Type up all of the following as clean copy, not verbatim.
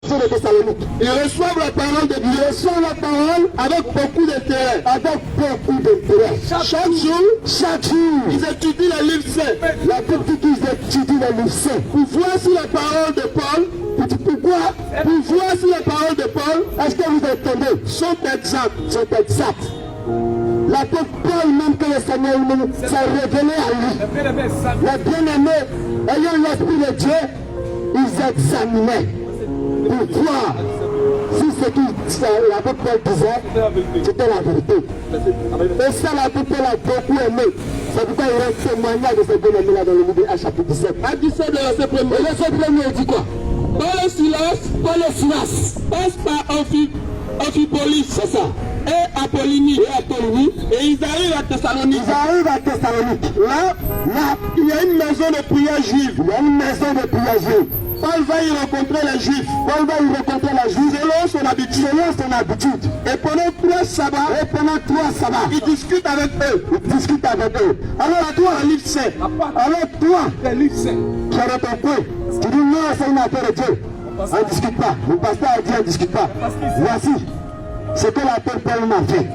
de Thessalonique. Ils reçoivent la parole de Dieu. Ils reçoivent la parole avec beaucoup d'intérêt. Avec beaucoup d'intérêt. Chaque jour, ils étudient les livres saints. La Bible dit qu'ils étudient les livres saints. Pour voir si la parole de Paul, pour voir si les paroles de Paul, est-ce que vous entendez, sont exactes. L'apôtre Paul, même que le Seigneur s'est révélé à lui. Les bien-aimés, ayant l'Esprit de Dieu, ils examinaient pour voir si ce que l'apôtre Paul disait, c'était la vérité. Et ça, l'apôtre Paul a beaucoup aimé. C'est pourquoi il rend témoignage de ces bien-aimés-là dans le livre de Actes chapitre 17. Acte 17 de verset 1er. Et verset 1er, il dit quoi? Paul et Silas passent par Amphipolis, c'est ça, et Apollonie, et ils arrivent à Thessalonique. Là, il y a une maison de prière juive. Paul va y rencontrer les Juifs. Selon son habitude. Et pendant 3 sabbats, il discute avec eux. Alors toi, un livre saint. Tu as ton coin. Tu dis non, c'est une affaire de Dieu. On ne discute pas. Le pasteur a dit on ne discute pas. Voici ce que l'apôtre Paul m'a fait.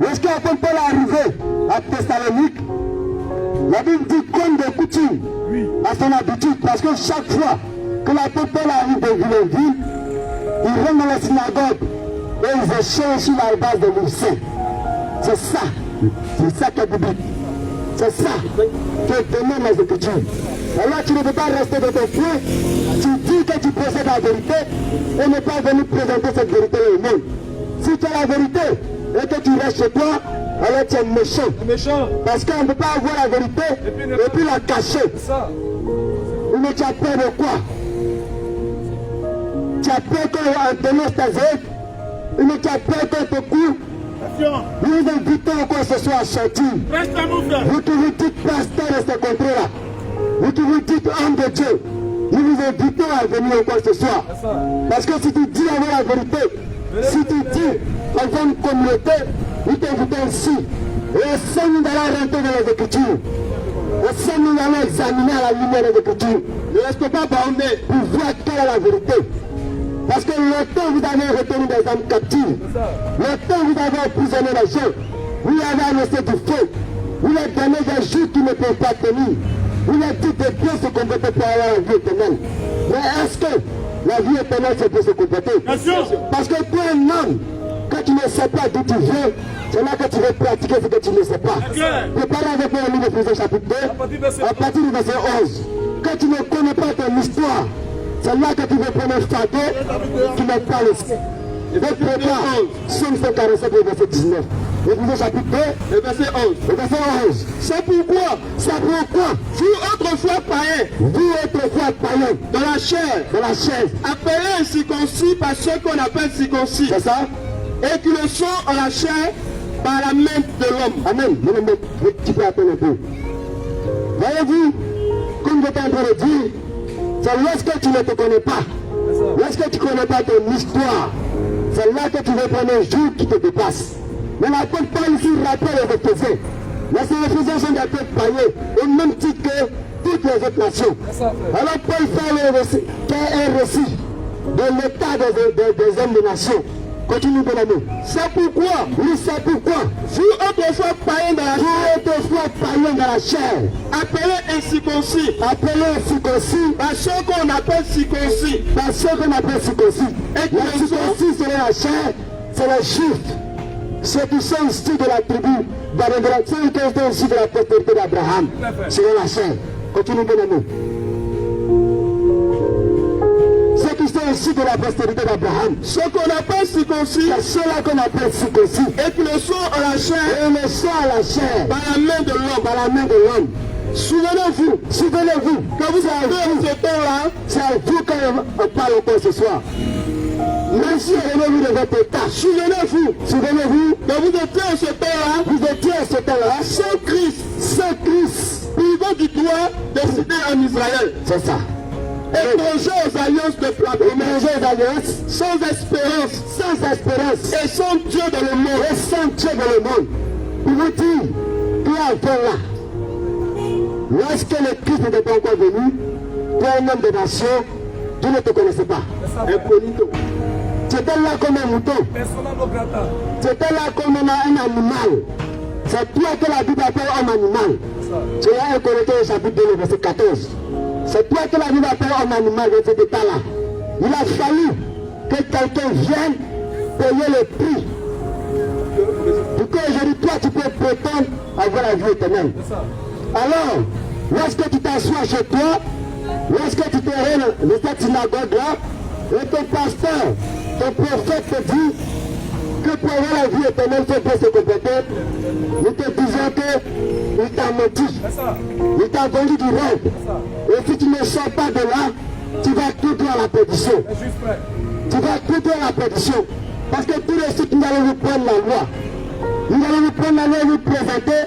Lorsque l'apôtre Paul est arrivé à Thessalonique, la Bible dit comme de coutume, à son habitude, parce que chaque fois que l'apôtre Paul arrive de ville en ville, il rentre dans la synagogue et ils échangent sur la base de livres saints. C'est ça qui est biblique. C'est ça que demandent les Écritures. Alors tu ne peux pas rester dans ton coin, tu dis que tu possèdes la vérité et ne pas venir présenter cette vérité au monde. Si tu as la vérité et que tu restes chez toi, alors tu es méchant. Parce qu'on ne peut pas avoir la vérité et puis la cacher. Mais tu as peur de quoi? Tu as peur qu'on te t'aide, mais tu as peur qu'on te court. Nous vous invitons quoi ce soir à sortir. Vous qui vous dites pasteur de ce contrée-là, vous qui vous dites homme de Dieu, nous vous invitons à venir encore ce soir. Parce que si tu dis avoir la vérité, si tu dis qu'on va une communauté, nous t'invitons ici. Et ensemble nous allons rentrer dans les Écritures. Ensemble nous allons examiner à la lumière des Écritures. Ne restez pas bornés pour voir quelle est la vérité. Parce que longtemps vous avez retenu des âmes captives. Longtemps vous avez emprisonné les gens. Vous avez annoncé du feu. Vous leur donnez des jours qui ne peuvent pas tenir. Vous leur dites de bien se comporter pour avoir la vie éternelle. Mais est-ce que la vie éternelle c'est pour se comporter? Parce que pour un homme, quand tu ne sais pas d'où tu viens, c'est là que tu veux pratiquer ce que tu ne sais pas. Préparez avec moi le livre d'Éphésiens chapitre 2, à partir du verset 11. Quand tu ne connais pas ton histoire, c'est là que tu veux prendre un fardeau qui n'est pas le sien. Et prépare Somme 147, verset 19. Éphésiens chapitre 2, verset 11. C'est pourquoi, vous autrefois païens, dans la chair, appelés incirconcis par ceux qu'on appelle circoncis. C'est ça? Et qui le sont en la chair par la main de l'homme. Amen. Tu peux attendre un peu. Voyez-vous, comme j'étais en train de dire, c'est lorsque tu ne te connais pas, lorsque tu ne connais pas ton histoire, c'est là que tu veux prendre un jour qui te dépasse. Mais l'apôtre Paul ici rappelle les Éphésiens. Les Éphésiens sont des peuples païens, au même titre que toutes les autres nations. Alors Paul fait un récit de l'état des hommes de nation. Continue de l'année. C'est pourquoi, vous autrefois païens dans la chair, appelés incirconcis, par ceux qu'on appelle circoncis, et qui les circoncis selon la chair, c'est les Juifs, ceux qui sont issus de la tribu d'Abraham, ceux qui sont issus de la postérité d'Abraham, selon la chair. Continue de l'année. Ceux qui sont issus de la postérité d'Abraham, ceux qu'on appelle circoncis, c'est ceux-là qu'on appelle circoncis, et qui le sont à la chair, par la main de l'homme. Souvenez-vous, que vous avez vu ce temps-là, c'est à vous qu'on parle encore ce soir. Même si vous de votre état, souvenez-vous que vous étiez à ce temps-là, sans Christ, privant du droit de citer en Israël. C'est ça. Étranger aux alliances de Platon, sans espérance, et sans Dieu dans le monde, Pour vous dire, puis avant là, lorsque le Christ n'était pas encore venu, toi un homme de nation, Dieu ne te connaissait pas. Incognito. Tu étais là comme un mouton. Tu étais là comme un animal. C'est toi que la Bible appelle homme animal. Tu as un Corinthiens au chapitre 2, verset 14. C'est toi que la Bible appelle homme animal de cet état-là. Il a fallu que quelqu'un vienne payer le prix. Pour qu'aujourd'hui, toi, tu peux prétendre avoir la vie éternelle. Alors, lorsque tu t'assois chez toi, lorsque tu te rends dans cette synagogue-là, et ton pasteur, ton prophète te dit que pour avoir la vie éternelle, il faut bien se comporter, nous te disons qu'il t'a menti. Il t'a vendu du rêve. Et si tu ne sors pas de là, tu vas tout droit à la perdition. Tu vas tout droit à la perdition. Parce que tout de suite, nous allons vous prendre la loi. Nous allons vous prendre la loi et vous présenter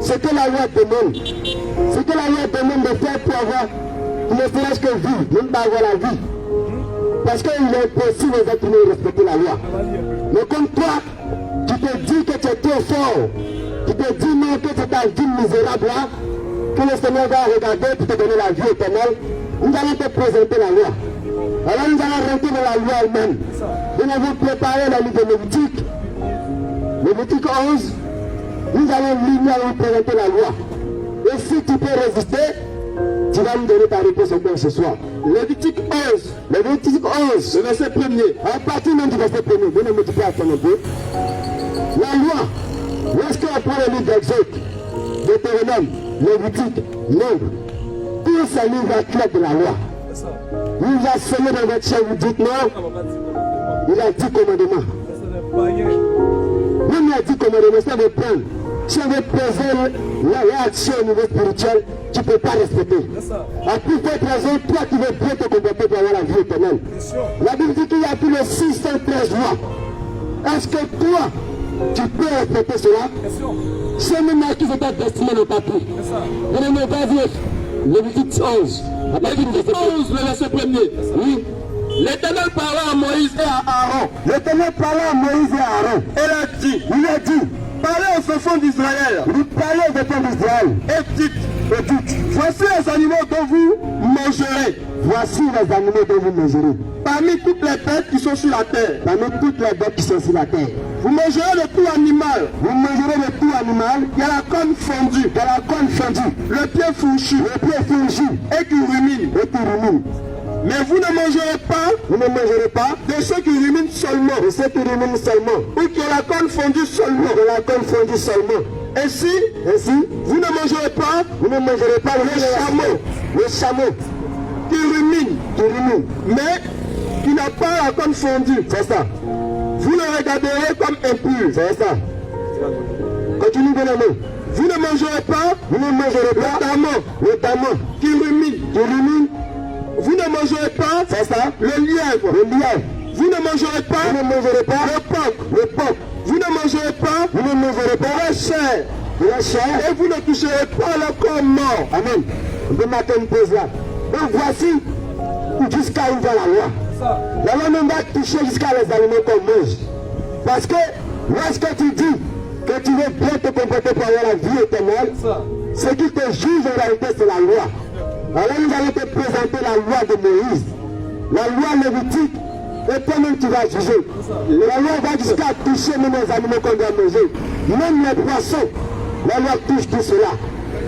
ce que la loi demande. Ce que la loi demande de faire pour avoir, ne serait-ce que vivre, même pas avoir la vie. Parce qu'il est impossible aux êtres humains de respecter la loi. Mais comme toi, tu te dis que tu es trop fort, tu te dis non que c'est ta vie misérable là, que le Seigneur va regarder pour te donner la vie éternelle, nous allons te présenter la loi. Alors nous allons rentrer dans la loi elle-même. Nous allons préparer la livre de Lévitique. Lévitique 11, nous allons lire, nous allons présenter la loi. Et si tu peux résister, tu vas me donner ta réponse encore ce soir. Lévitique 11. Lévitique 11. Le verset 1er. À partir même du verset 1er. Venez me dire un peu. La loi. Lorsqu'on prend le livre d'Exode, Deutéronome, Lévitique, Nombre, tous ces livres clairs de la loi. Vous enseignez dans votre chaîne, vous dites non. Il a 10 commandements. Même il a 10 commandements, ça veut prendre. Si on veut poser la réaction au niveau spirituel, tu ne peux pas respecter. À plus forte raison, toi qui veux bien te comporter pour avoir la vie éternelle. La Bible dit qu'il y a plus de 613 lois. Est-ce que toi, tu peux respecter cela? C'est même à qui c'est ta destinée dans ta vie. Venez-moi, vas-y. Lévitique 11. Lévitique 11, le verset 1er. Oui. L'Éternel parla à Moïse et à Aaron. L'Éternel parla à Moïse et à Aaron. Il a dit, parlez aux enfants d'Israël. Il parlait aux enfants d'Israël. Et dites, voici les animaux dont vous mangerez. Voici les animaux dont vous mangerez. Parmi toutes les bêtes qui sont sur la terre. Parmi toutes les bêtes qui sont sur la terre. Vous mangerez de tout animal. Vous mangerez de tout animal. Il y a la corne fondue. Il y a la corne fondue. Le pied fourchu. Le pied fourchu. Et qui rumine. Et qui rumine. Mais vous ne mangerez pas, de ceux qui ruminent seulement, ou qui ont la corne fondue seulement, Ainsi, vous ne mangerez pas, le chameau, qui rumine, mais qui n'a pas la corne fondue, c'est ça. Vous le regarderez comme impur, c'est ça. Continue de la main. Vous ne mangerez pas, le taman, qui rumine. Vous ne mangerez pas, c'est ça, le lièvre. Vous ne mangerez pas, le porc. Vous ne mangerez pas, la chair. Et vous ne toucherez pas le corps mort. Amen. On peut mettre une pause là. Donc voici jusqu'à où va la loi. La loi ne va toucher jusqu'à les aliments qu'on mange. Parce que lorsque tu dis que tu veux bien te comporter pour avoir la vie éternelle, ce qui te juge en réalité c'est la loi. Alors nous allons te présenter la loi de Moïse, la loi lévitique, et toi-même tu vas juger. La loi va jusqu'à toucher même les animaux qu'on doit manger, même les poissons. La loi touche tout cela.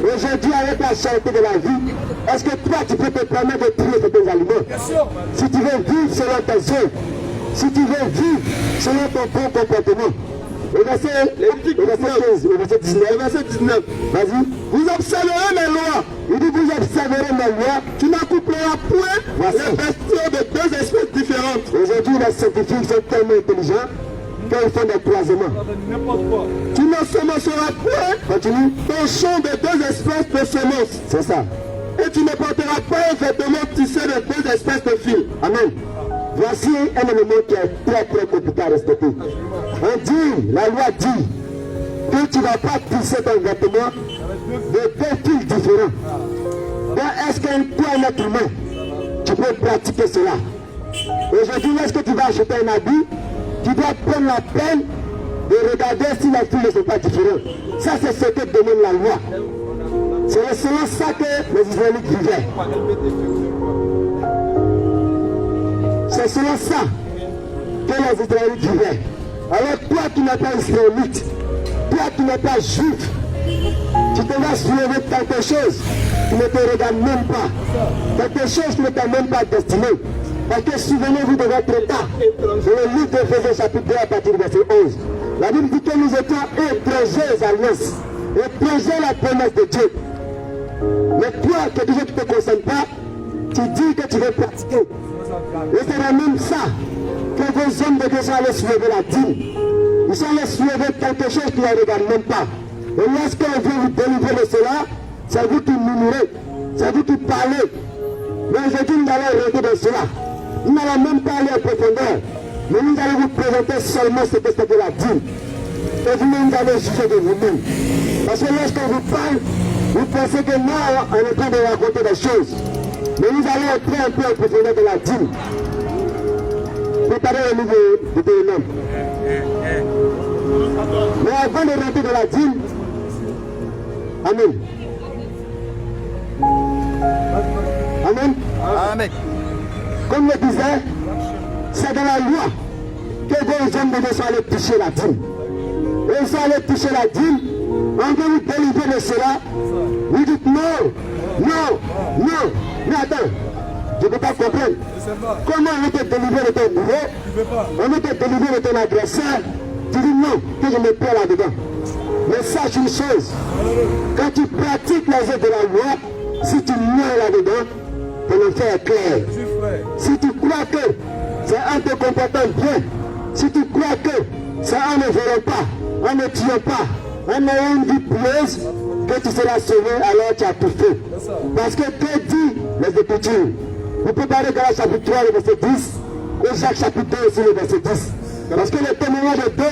Aujourd'hui, avec la charité de la vie, est-ce que toi tu peux te permettre de tuer certains aliments? Si tu veux vivre selon tes œuvres, si tu veux vivre selon ton bon comportement. Au verset 15, au verset 19, vas-y. Vous observerez mes lois. Il dit vous observerez mes lois. Tu n'accoupleras point les bestiaux de deux espèces différentes. Aujourd'hui, les scientifiques sont tellement intelligents qu'ils font des croisements. Tu ne semenceras point ton champ de deux espèces de semences. C'est ça. Et tu ne porteras pas un vêtement tissé de deux espèces de fils. Amen. Voici un élément qui est très très compliqué à respecter. On dit, la loi dit que tu ne vas pas tisser ton vêtement de deux fils différents. Donc est-ce que toi, un être humain, tu peux pratiquer cela? Aujourd'hui, lorsque tu vas acheter un habit, tu dois prendre la peine de regarder si les fils ne sont pas différents. Ça, c'est ce que demande la loi. C'est selon ça que les Israélites vivaient. C'est C'est selon ça que les Israélites vivaient. Alors toi qui n'es pas israélite, toi qui n'es pas juif, tu te vas soulever quelque chose qui ne te regarde même pas. Quelque chose qui ne t'a même pas destiné. Parce que souvenez-vous de votre état. Dans le livre d'Éphésiens chapitre 2 à partir du verset 11. La Bible dit que nous étions étrangers aux alliances. Étrangers à la promesse de Dieu. Mais toi, quelque chose qui ne te concerne pas, tu dis que tu veux pratiquer. Et c'est même ça que vos hommes de Dieu sont allés soulever la dîme. Ils sont allés soulever quelque chose qui ne les regarde même pas. Et lorsqu'on vient vous délivrer de cela, c'est vous qui murmurez, c'est vous qui parlez. Mais aujourd'hui, nous allons rentrer dans cela. Nous n'allons même pas aller en profondeur. Mais nous allons vous présenter seulement ce que c'est de la dîme. Et vous-même, vous allez juger de vous-même. Parce que lorsqu'on vous parle, vous pensez que nous, on est en train de raconter des choses. Mais nous allons entrer un peu en profondeur de la dîme. Préparez le livre de Deutéronome. Mais avant de rentrer dans la dîme, Amen. Amen. Amen. Comme le disait, c'est dans la loi que vos hommes de Dieu sont allés toucher la dîme. Et ils sont allés toucher la dîme. On veut vous délivrer de cela. Vous dites non, non, non. Mais attends, je ne peux pas comprendre. Comment on veut te délivrer de ton bourreau? On veut te délivrer de ton agresseur. Tu dis non, que je me perds là-dedans. Mais sache une chose, quand tu pratiques les œuvres de la loi, si tu meurs là-dedans, ton enfer est clair. Si tu crois que c'est en te comportant bien, si tu crois que c'est en ne volant pas, en ne tuant pas, en ayant une vie pieuse, que tu seras sauvé, alors tu as tout fait. Parce que dit les Écritures? Vous préparez Galates chapitre 3, le verset 10, et Jacques chapitre 2 aussi, le verset 10. Parce que le témoignage de 2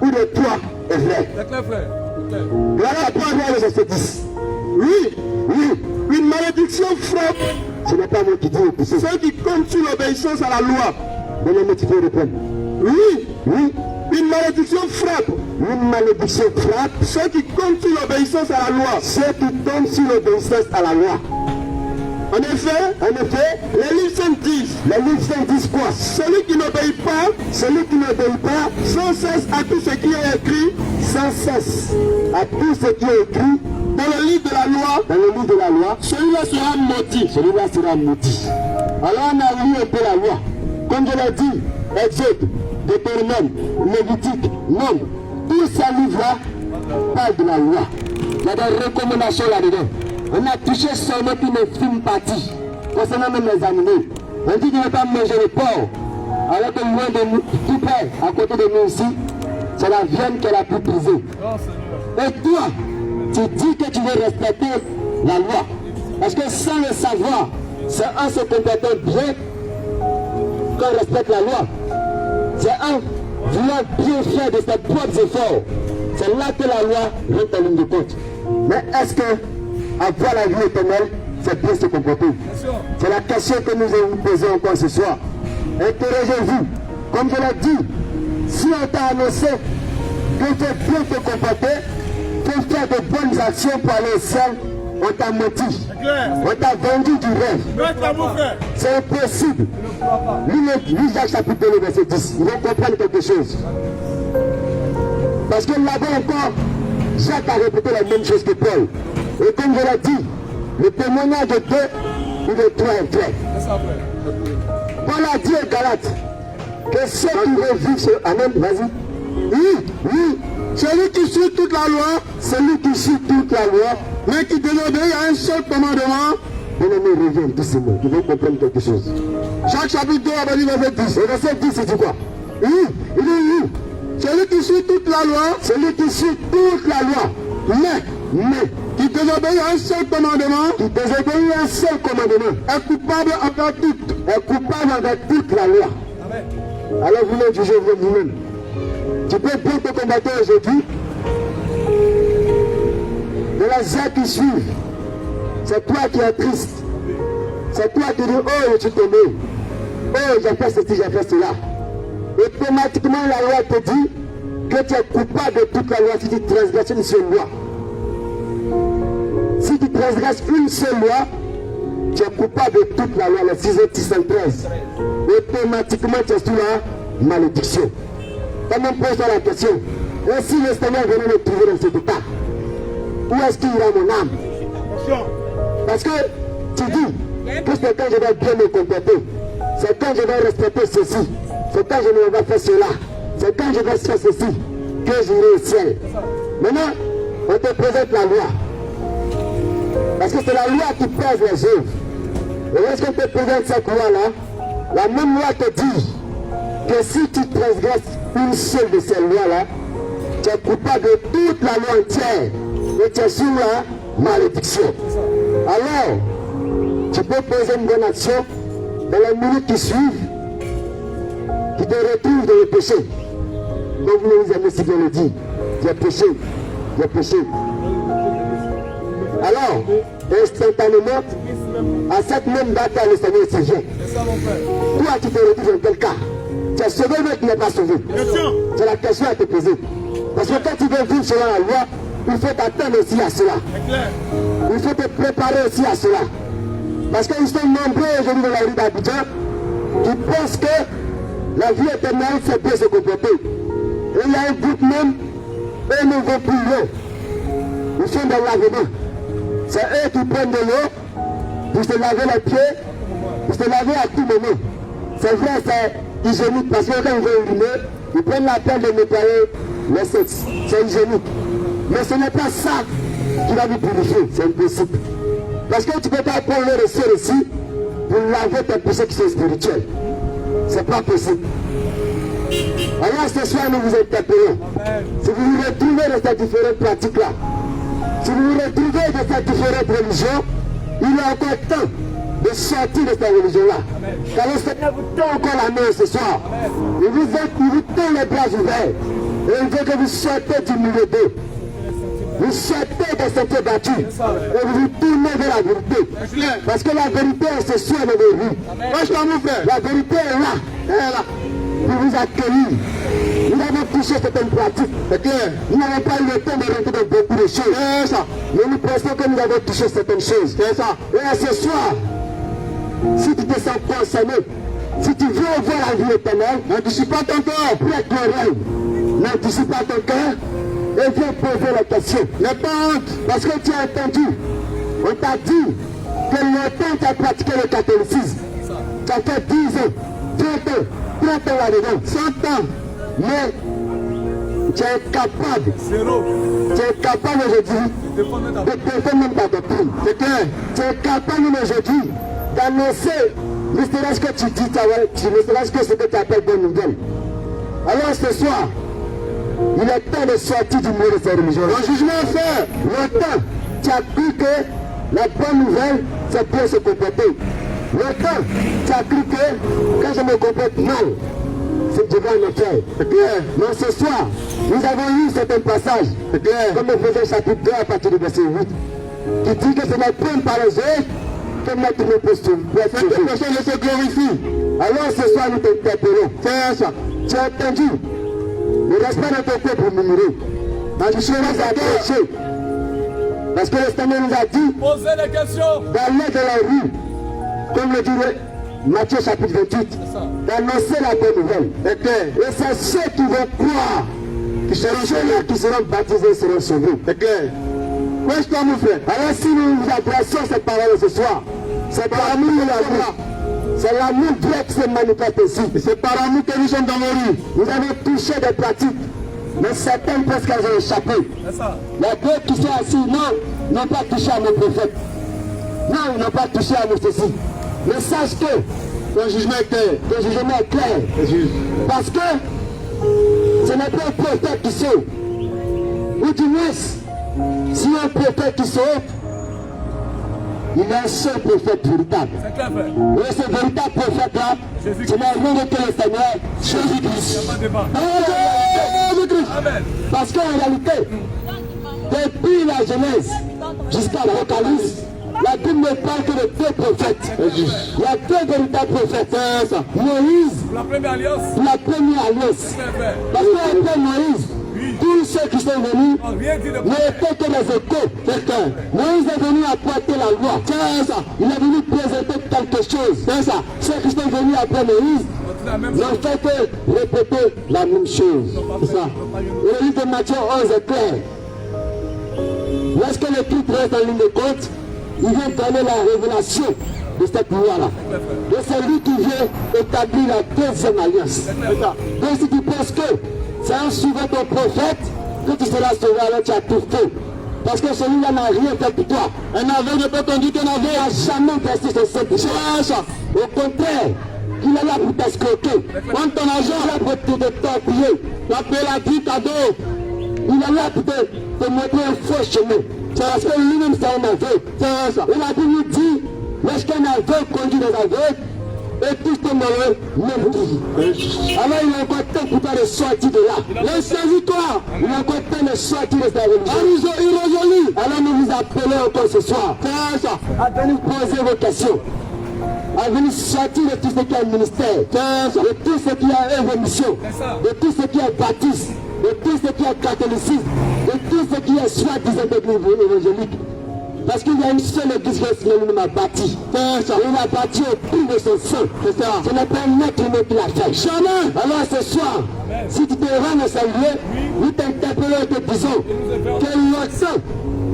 ou de 3 est vrai. C'est clair, frère. Galates 3, le verset 10. Oui, oui, une malédiction frappe. Ce n'est pas moi qui dis, ceux qui comptent sur l'obéissance à la loi. Donnez-moi, tu peux répondre. Oui, oui. Une malédiction frappe. Une malédiction frappe. Ceux qui comptent sur l'obéissance à la loi. Ceux qui tombent sur l'obéissance à la loi. En effet, les livres saints disent. Les livres saints disent quoi? Celui qui n'obéit pas, sans cesse à tout ce qui est écrit, sans cesse à tout ce qui est écrit dans le livre de la loi, celui-là sera maudit. Alors on a lu un peu la loi. Comme je l'ai dit, Exode, Deutéronome, Lévitique, Nombre, tous ces livres-là parlent de la loi. Il y a des recommandations là-dedans. On a touché seulement une infime partie, concernant même les animaux. On dit qu'il ne faut pas manger le porc, alors que loin de nous, tout près, à côté de nous ici, c'est la viande qu'elle a pu briser. Et toi, tu dis que tu veux respecter la loi. Parce que sans le savoir, c'est en se comportant bien qu'on respecte la loi. C'est en voulant bien faire de ses propres efforts. C'est là que la loi rentre en ligne de compte. Mais est-ce que avoir la vie éternelle, c'est bien se comporter? C'est la question que nous allons vous poser encore ce soir. Interrogez-vous. Comme je l'ai dit, si on t'a annoncé que tu veux bien te comporter, pour faire de bonnes actions pour aller au ciel, on t'a menti. On t'a vendu du rêve. C'est impossible. Lui, Jacques chapitre 2, verset 10. Ils vont comprendre quelque chose. Parce que là-bas encore, Jacques a répété la même chose que Paul. Et comme je l'ai dit, le témoignage de 2 ou de 3 est vrai. Paul a dit aux Galates que ceux qui veulent vivre sur... Amen, vas-y. Oui. Celui qui suit toute la loi, mais qui désobéit à un seul commandement, bien-aimé, reviens doucement, ils vont comprendre quelque chose. Jacques chapitre 2, verset 10. Le verset 10, c'est quoi? Oui. Celui qui suit toute la loi, mais qui désobéit à un seul commandement, est coupable envers toute la loi. Amen. Alors vous le jugez vous-même. Tu peux bien te combattre aujourd'hui. De les heures qui suivent, c'est toi qui es triste. C'est toi qui dis, oh, je t'aimais. Oh, j'ai fait ceci, j'ai fait cela. Automatiquement, la loi te dit que tu es coupable de toute la loi si tu transgresses une seule loi. Si tu transgresses une seule loi, tu es coupable de toute la loi, le 613. automatiquement tu es sous la malédiction. Quand on pose la question, et si le Seigneur venait me trouver dans cet état, où est-ce qu'il ira mon âme? Parce que tu dis que c'est quand je vais bien me comporter, c'est quand je vais respecter ceci, c'est quand je ne vais pas faire cela, c'est quand je vais faire ceci que j'irai au ciel. Maintenant, on te présente la loi. Parce que c'est la loi qui pèse les œuvres. Et lorsqu'on te présente cette loi-là, la même loi te dit que si tu transgresses une seule de ces lois-là, tu es coupable de toute la loi entière et tu es sous la malédiction. Alors, tu peux poser une bonne action dans les minutes qui suivent, qui te retrouvent dans le péché. Donc vous nous aimez si bien le dit, tu as péché, tu as péché. Alors, instantanément, à cette même date, le Seigneur se vient. Toi, tu te retrouves dans quel cas? Tu es sauvé, mais tu n'es pas sauvé. C'est la question à te poser. Parce que quand tu veux vivre selon la loi, il faut t'attendre aussi à cela. Il faut te préparer aussi à cela. Parce qu'ils sont nombreux aujourd'hui dans la rue d'Abidjan qui pensent que la vie éternelle, c'est bien se comporter. Et il y a un groupe même, eux ne vont plus loin. Ils sont dans l'avènement. C'est eux qui prennent de l'eau pour se laver les pieds, pour se laver à tout moment. C'est vrai, c'est hygiénique parce que quand ils vont uriner, ils prennent la peine de nettoyer les sexes. C'est hygiénique. Mais ce n'est pas ça qui va vous purifier, c'est impossible. Parce que tu ne peux pas prendre le ressort ici pour laver tes péchés qui sont spirituels. C'est pas possible. Alors ce soir, nous vous interpellons. Si vous vous retrouvez dans ces différentes pratiques-là, si vous vous retrouvez dans ces différentes religions, il est encore temps de sortir de cette religion-là. Car le Seigneur vous tend encore la main ce soir. Il vous tend les bras ouverts. Et il veut que vous sortez du milieu d'eux. Vous sortez des sentiers battus. Et vous vous tournez vers la vérité. Parce que la vérité est ce soir dans les rues. La vérité est là. Elle est là. Pour vous accueillir. Nous avons touché certaines pratiques. Nous n'avons pas eu le temps de rentrer dans beaucoup de choses. Mais nous pensons que nous avons touché certaines choses. Et ce soir, si tu te sens concerné, si tu veux voir la vie éternelle, n'anticipe pas ton cœur, prête l'oreille. N'anticipe pas ton cœur et viens poser la question. N'aie pas honte, parce que tu as entendu. On t'a dit que longtemps tu as pratiqué le catholicisme. Tu as fait 10 ans, 20 ans, 30 ans là-dedans, 100 ans. Mais tu es capable. Tu es capable aujourd'hui de défendre même ta doctrine. C'est clair. Tu es capable aujourd'hui d'annoncer, ne serait-ce que tu dis, ne serait-ce que ce que tu appelles bonne nouvelle. Alors ce soir, il est temps de sortir du milieu de ces religions. Le jugement est fait. Longtemps, tu as cru que la bonne nouvelle, c'est bien se comporter. Longtemps, tu as cru que quand je me comporte mal, c'est devant un enfer. C'est clair. Mais ce soir, nous avons lu certains passages, c'est clair, comme Éphésiens chapitre 2 à partir du verset 8, qui dit que ce n'est point par les œuvres que notre ne peut sauver. Cette personne ne se glorifie. Alors ce soir, nous t'interpellons. C'est ça. Tu as entendu? Ne reste pas dans ton cœur pour murmurer. Tu seras accroché. Parce que le Seigneur nous a dit posez les questions. D'aller dans la rue, comme le dit Matthieu chapitre 28, d'annoncer la bonne nouvelle. Et c'est ceux qui vont croire, qui seront ceux-là qui seront baptisés, seront sauvés. C'est clair. Qu'est-ce que mon frère? Alors si nous vous adressons cette parole ce soir, c'est par amour de l'amour. C'est l'amour Dieu qui se manifeste ici. C'est par amour que nous sommes dans nos rues. Nous avons touché des pratiques, mais certaines presque elles ont échappé. Les deux qui sont assis, non, n'ont pas touché à nos prophètes. Non, ils n'ont pas touché à nos ceci. Mais sache que ton jugement est clair. Ton jugement est clair. Parce que ce n'est pas un prophète qui sauve. Ou du moins, si un prophète qui sauve, il y a un seul prophète véritable. Et ce véritable prophète-là, ce n'est rien d'autre que le Seigneur Jésus-Christ. Parce qu'en réalité, depuis la Genèse jusqu'à l'Apocalypse, la Bible ne parle que de deux prophètes. Il y a deux véritables prophètes. Moïse, pour la première alliance. Parce qu'après Moïse, tous ceux qui sont venus n'étaient que les échos. Moïse est venu apporter la loi. C'est ça. Il est venu présenter quelque chose. C'est ça. Ceux qui sont venus après Moïse n'ont fait que répéter la même chose. C'est ça. Et le livre de Matthieu 11 est clair. Lorsque le tout reste en ligne de compte, il vient donner la révélation de cette loi-là. Et c'est lui qui vient établir la deuxième alliance. Donc si tu penses que c'est en suivant ton prophète que tu seras sauvé, alors tu as tout fait. Parce que celui-là n'a rien fait pour toi. Un aveugle peut conduire qu'un aveugle n'a jamais versé ses saintes. Au contraire, il est là pour t'escroquer. Quand ton argent est là pour te torpiller, t'appeler la vie cadeau. Il est là pour te montrer un faux chemin. C'est parce que lui-même c'est un aveugle. C'est ça. Et la Bible dit, lorsqu'un aveugle conduit des aveugles, et tous tes malheurs, même tout. Alors il a encore temps pour toi de sortir de là. Laissez-y-toi. Il a encore temps de sortir de sa religion. Alors nous vous appelons encore ce soir. C'est ça. À venir poser vos questions. À venir sortir de tout ce qui est ministère. De tout ce qui est évolution. De tout ce qui est baptiste. De tout ce qui est catholicisme. De tout ce qui est soi-disant évangélique. Parce qu'il y a une seule église que le m'a bâti. Il a bâti au prix de son sang. Ce n'est pas un être humain qui l'a fait. Jamais. Alors ce soir, si tu te rends à ce lieu, nous t'interpellons et te disons que notre sang,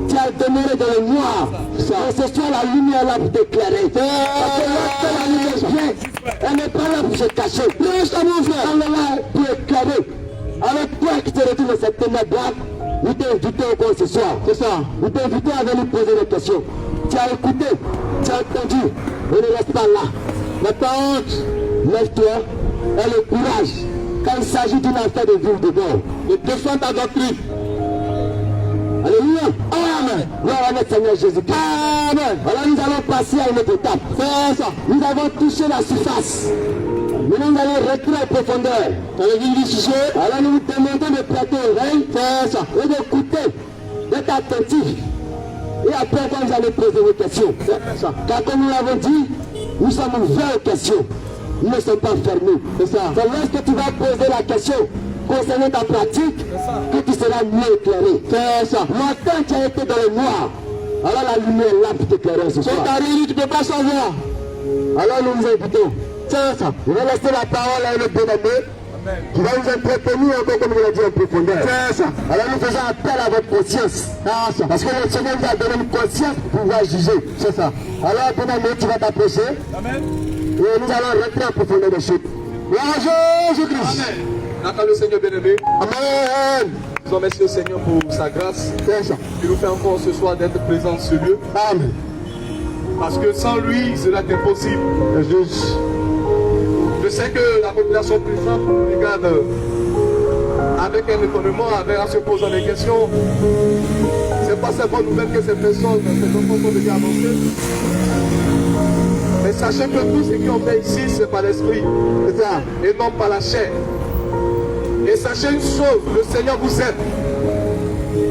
tu as demeuré dans le noir. Et ce soir, la lumière est là pour t'éclairer. Parce que lorsque la lumière vient, elle n'est pas là pour se cacher. Elle est là pour éclairer. Alors toi qui te retrouves dans cette ténèbre, nous t'invitons encore ce soir. C'est ça. Nous t'invitons à venir poser des questions. Tu as écouté, tu as entendu. On ne reste pas là. N'aie pas honte. Lève-toi. Et le courage. Quand il s'agit d'une affaire de vie ou de mort. De défendre ta doctrine. Alléluia. Amen. Gloire à notre Seigneur Jésus-Christ. Amen. Alors nous allons passer à une autre étape. C'est ça. Nous avons touché la surface. Maintenant nous allons rentrer en profondeur. Alors nous vous demandons de prêter oreille et d'écouter, d'être attentif. Et après quand vous allez poser vos questions. Car comme nous l'avons dit, nous sommes ouverts aux questions. Nous ne sommes pas fermés. C'est lorsque tu vas poser la question concernant ta pratique que tu seras mieux éclairé. C'est ça. Longtemps tu as été dans le noir. Alors la lumière est là pour t'éclairer ce soir. Tu ne peux pas savoir. Alors nous vous invitons. C'est ça. Je vais laisser la parole à une bien-aimée qui va vous entretenir encore comme vous l'avez dit en profondeur. C'est ça. Alors nous faisons appel à votre conscience. Ça. Parce que le Seigneur vous a donné une conscience pour pouvoir juger. C'est ça. Alors bien-aimée, tu vas t'approcher. Amen. Et nous allons rentrer en profondeur des choses. Gloire à Jésus-Christ. Amen. Attends le Seigneur bien-aimé. Amen. Nous remercions le Seigneur pour sa grâce. C'est ça. Il nous fait encore ce soir d'être présent dans ce lieu. Amen. Parce que sans lui, cela est impossible. Je sais que la population présente regarde avec un étonnement, en se posant des questions. C'est pas cette bonne nouvelle que ces personnes sont déjà avancées. Mais sachez que tout ce qui ont fait ici, c'est par l'esprit. Et non par la chair. Et sachez une chose, le Seigneur vous aime.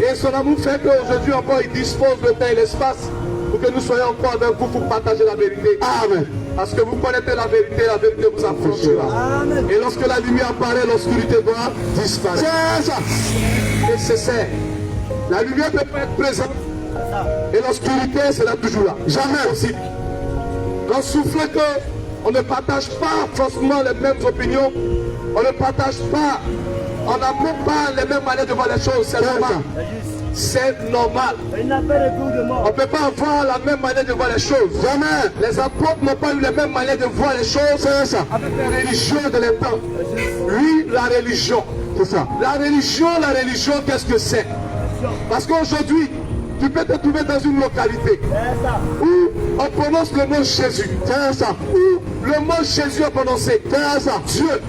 Et son amour fait qu'aujourd'hui encore, il dispose le temps et l'espace pour que nous soyons encore avec vous pour partager la vérité. Amen. Parce que vous connaissez la vérité vous affranchira. Et lorsque la lumière apparaît, l'obscurité doit disparaître. C'est ça. Nécessaire. La lumière peut pas être présente. Et l'obscurité sera toujours là. Jamais aussi. Donc soufflez qu'on ne partage pas forcément les mêmes opinions. On ne partage pas. On n'a même pas les mêmes manières de voir les choses. C'est normal. C'est normal. On ne peut pas avoir la même manière de voir les choses. Jamais. Les apôtres n'ont pas eu la même manière de voir les choses. C'est ça. Avec les religions de l'époque. Oui, la religion. C'est ça. La religion, qu'est-ce que c'est? Parce qu'aujourd'hui, tu peux te trouver dans une localité où on prononce le mot Jésus. C'est ça. Où le mot Jésus est prononcé. C'est ça. Dieu,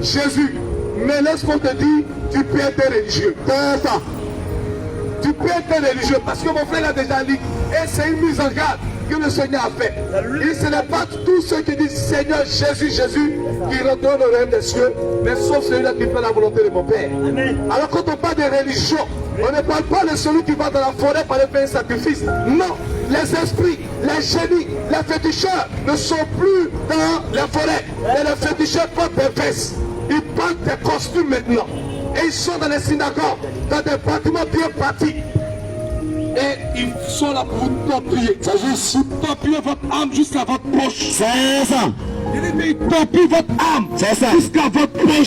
Jésus. Mais laisse-moi te dire, tu peux être religieux. C'est ça. Tu peux être religieux parce que mon frère a déjà dit, et c'est une mise en garde que le Seigneur a fait. Et ce n'est pas tous ceux qui disent Seigneur Jésus qui rentrent dans le règne des cieux, mais sauf celui-là qui fait la volonté de mon Père. Amen. Alors quand on parle de religion, on ne parle pas de celui qui va dans la forêt pour aller faire un sacrifice. Non, les esprits, les génies, les féticheurs ne sont plus dans la forêt. Et les féticheurs portent des vestes, ils portent des costumes maintenant. Et ils sont dans les synagogues, dans des bâtiments bien bâtis. Et ils sont là pour vous torpiller. C'est juste. Pour torpiller votre âme jusqu'à votre poche. C'est ça. Il dit, mais ils torpillent votre âme C'est ça. jusqu'à votre poche.